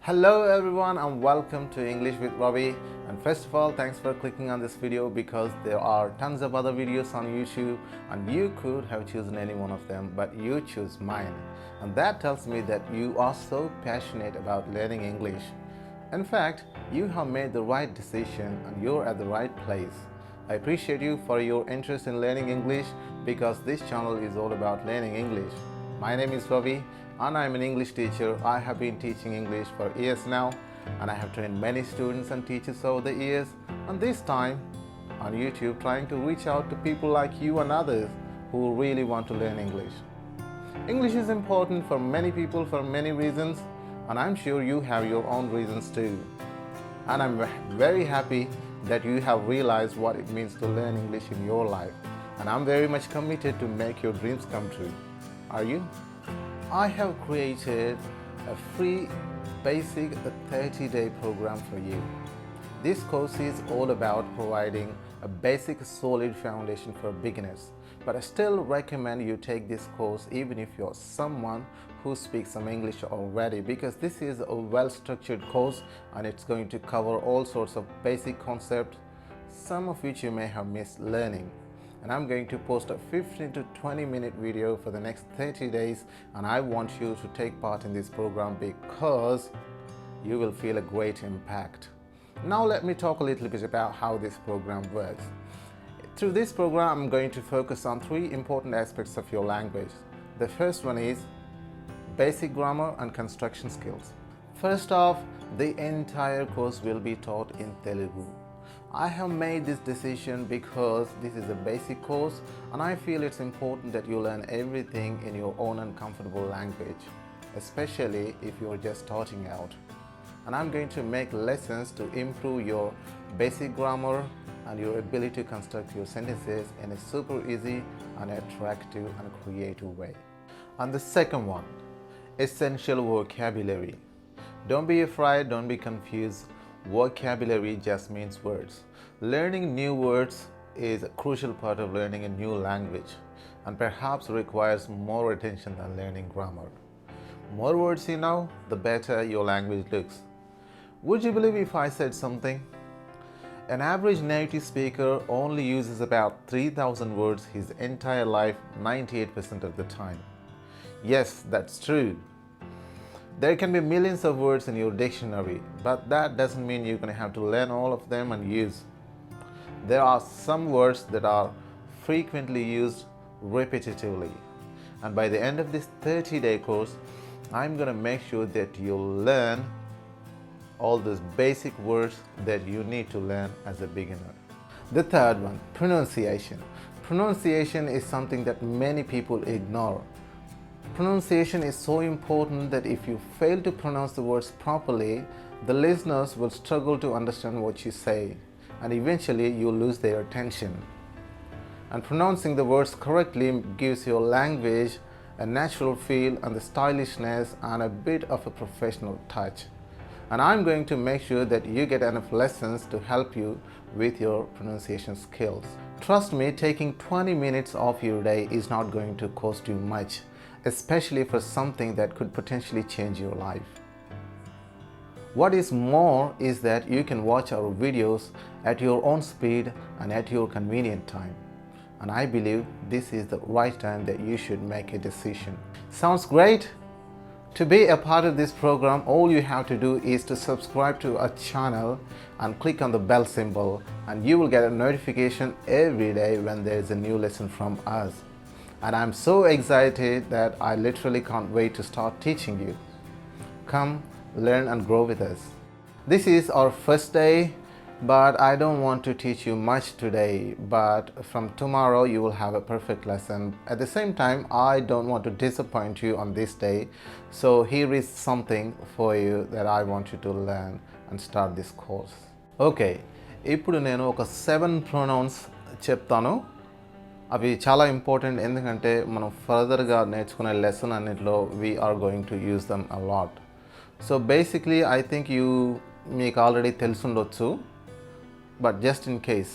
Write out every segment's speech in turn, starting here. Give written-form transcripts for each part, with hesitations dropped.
Hello everyone and welcome to English with Ravi. And first of all, thanks for clicking on this video because there are tons of other videos on YouTube and you could have chosen any one of them, but you choose mine. And that tells me that you are so passionate about learning English. In fact, you have made the right decision and you're at the right place. I appreciate you for your interest in learning English because this channel is all about learning English. My name is Ravi and I'm an English teacher. I have been teaching English for years now and I have trained many students and teachers over the years, and this time on YouTube trying to reach out to people like you and others who really want to learn English. English is important for many people for many reasons, and I'm sure you have your own reasons too. And I'm very happy that you have realized what it means to learn English in your life, and I'm very much committed to make your dreams come true. Are you? I have created a free basic 30-day program for you. This course is all about providing a basic solid foundation for beginners, but I still recommend you take this course even if you're someone who speaks some English already, because this is a well-structured course and it's going to cover all sorts of basic concepts, some of which you may have missed learning. And I'm going to post a 15 to 20 minute video for the next 30 days, and I want you to take part in this program because you will feel a great impact. Now let me talk a little bit about how this program works. Through this program, I'm going to focus on three important aspects of your language. The first one is basic grammar and construction skills. First off, the entire course will be taught in Telugu. I have made this decision because this is a basic course and I feel it's important that you learn everything in your own and comfortable language, especially if you're just starting out. And I'm going to make lessons to improve your basic grammar and your ability to construct your sentences in a super easy and attractive and creative way. And the second one, essential vocabulary. Don't be afraid, don't be confused. Vocabulary just means words. Learning new words is a crucial part of learning a new language and perhaps requires more attention than learning grammar. More words you know, the better your language looks. Would you believe if I said something? An average native speaker only uses about 3,000 words his entire life 98% of the time. Yes, that's true. There can be millions of words in your dictionary, but that doesn't mean you're going to have to learn all of them and use. There are some words that are frequently used repetitively. And by the end of this 30-day course, I'm going to make sure that you learn all those basic words that you need to learn as a beginner. The third one, pronunciation. Pronunciation is something that many people ignore. Pronunciation is so important that if you fail to pronounce the words properly, the listeners will struggle to understand what you say, and eventually you'll lose their attention. And pronouncing the words correctly gives your language a natural feel and the stylishness and a bit of a professional touch. And I'm going to make sure that you get enough lessons to help you with your pronunciation skills. Trust me, taking 20 minutes of your day is not going to cost you much, especially for something that could potentially change your life. What is more is that you can watch our videos at your own speed and at your convenient time. And I believe this is the right time that you should make a decision. Sounds great? To be a part of this program, all you have to do is to subscribe to our channel and click on the bell symbol, and you will get a notification every day when there is a new lesson from us. And I'm so excited that I literally can't wait to start teaching you. Come, learn and grow with us. This is our first day, but I don't want to teach you much today, but from tomorrow you will have a perfect lesson. At the same time, I don't want to disappoint you on this day, so here is something for you that I want you to learn and start this course. Okay, ఇప్పుడు నేను ఒక 7 pronouns చెప్తాను. అవి చాలా important, ఎందుకంటే మనం ఫర్దర్గా నేర్చుకునే లెసన్ అన్నిటిలో we're going to use them a lot. So basically I think మీకు ఆల్రెడీ తెలుసుండొచ్చు, బట్ జస్ట్ ఇన్ కేస్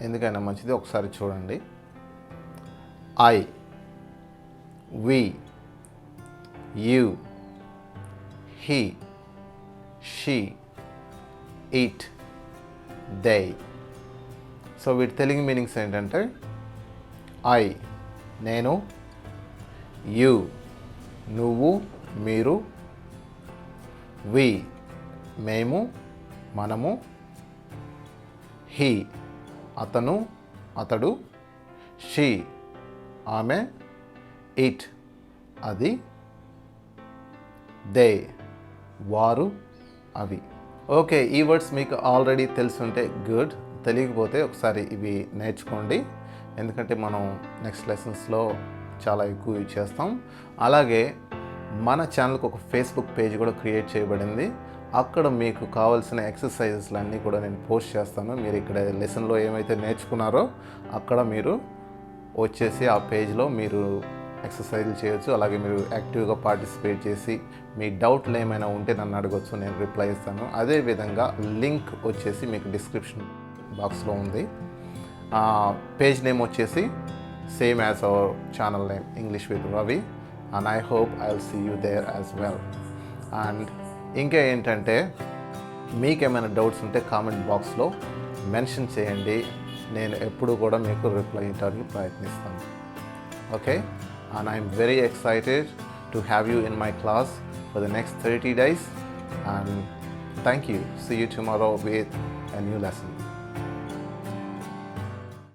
ఎందుకైనా మంచిది ఒకసారి చూడండి. I, we, you, he, she, it, they. సో వీటి తెలుగు మీనింగ్స్ ఏంటంటే ఐ నేను, యు నువ్వు మీరు, వి మేము మనము, హీ అతను అతడు, షీ ఆమె, ఇట్ అది, దే వారు అవి. ఓకే, ఈ వర్డ్స్ మీకు ఆల్రెడీ తెలుసుంటే గుడ్, తెలియకపోతే ఒకసారి ఇవి నేర్చుకోండి, ఎందుకంటే మనం నెక్స్ట్ లెసన్స్లో చాలా ఎక్కువ యూజ్ చేస్తాం. అలాగే మన ఛానల్కి ఒక ఫేస్బుక్ పేజ్ కూడా క్రియేట్ చేయబడింది. అక్కడ మీకు కావాల్సిన ఎక్సర్సైజెస్లన్నీ కూడా నేను పోస్ట్ చేస్తాను. మీరు ఇక్కడ లెసన్లో ఏమైతే నేర్చుకున్నారో అక్కడ మీరు వచ్చేసి ఆ పేజ్లో మీరు ఎక్సర్సైజులు చేయొచ్చు. అలాగే మీరు యాక్టివ్గా పార్టిసిపేట్ చేసి మీ డౌట్లు ఏమైనా ఉంటే నన్ను అడగొచ్చు, నేను రిప్లై ఇస్తాను. అదేవిధంగా లింక్ వచ్చేసి మీకు డిస్క్రిప్షన్ బాక్స్లో ఉంది. పేజ్ నేమ్ వచ్చేసి same as our channel name English with Ravi, and I hope I will see you there as well. And ఇంకా ఏంటంటే మీకేమైనా డౌట్స్ ఉంటే కామెంట్ బాక్స్లో మెన్షన్ చేయండి, నేను ఎప్పుడు కూడా మీకు రిప్లై ఇవ్వడానికి ప్రయత్నిస్తాను. Okay, and I'm very excited to have you in my class for the next 30 days, and thank you. See you tomorrow with a new lesson.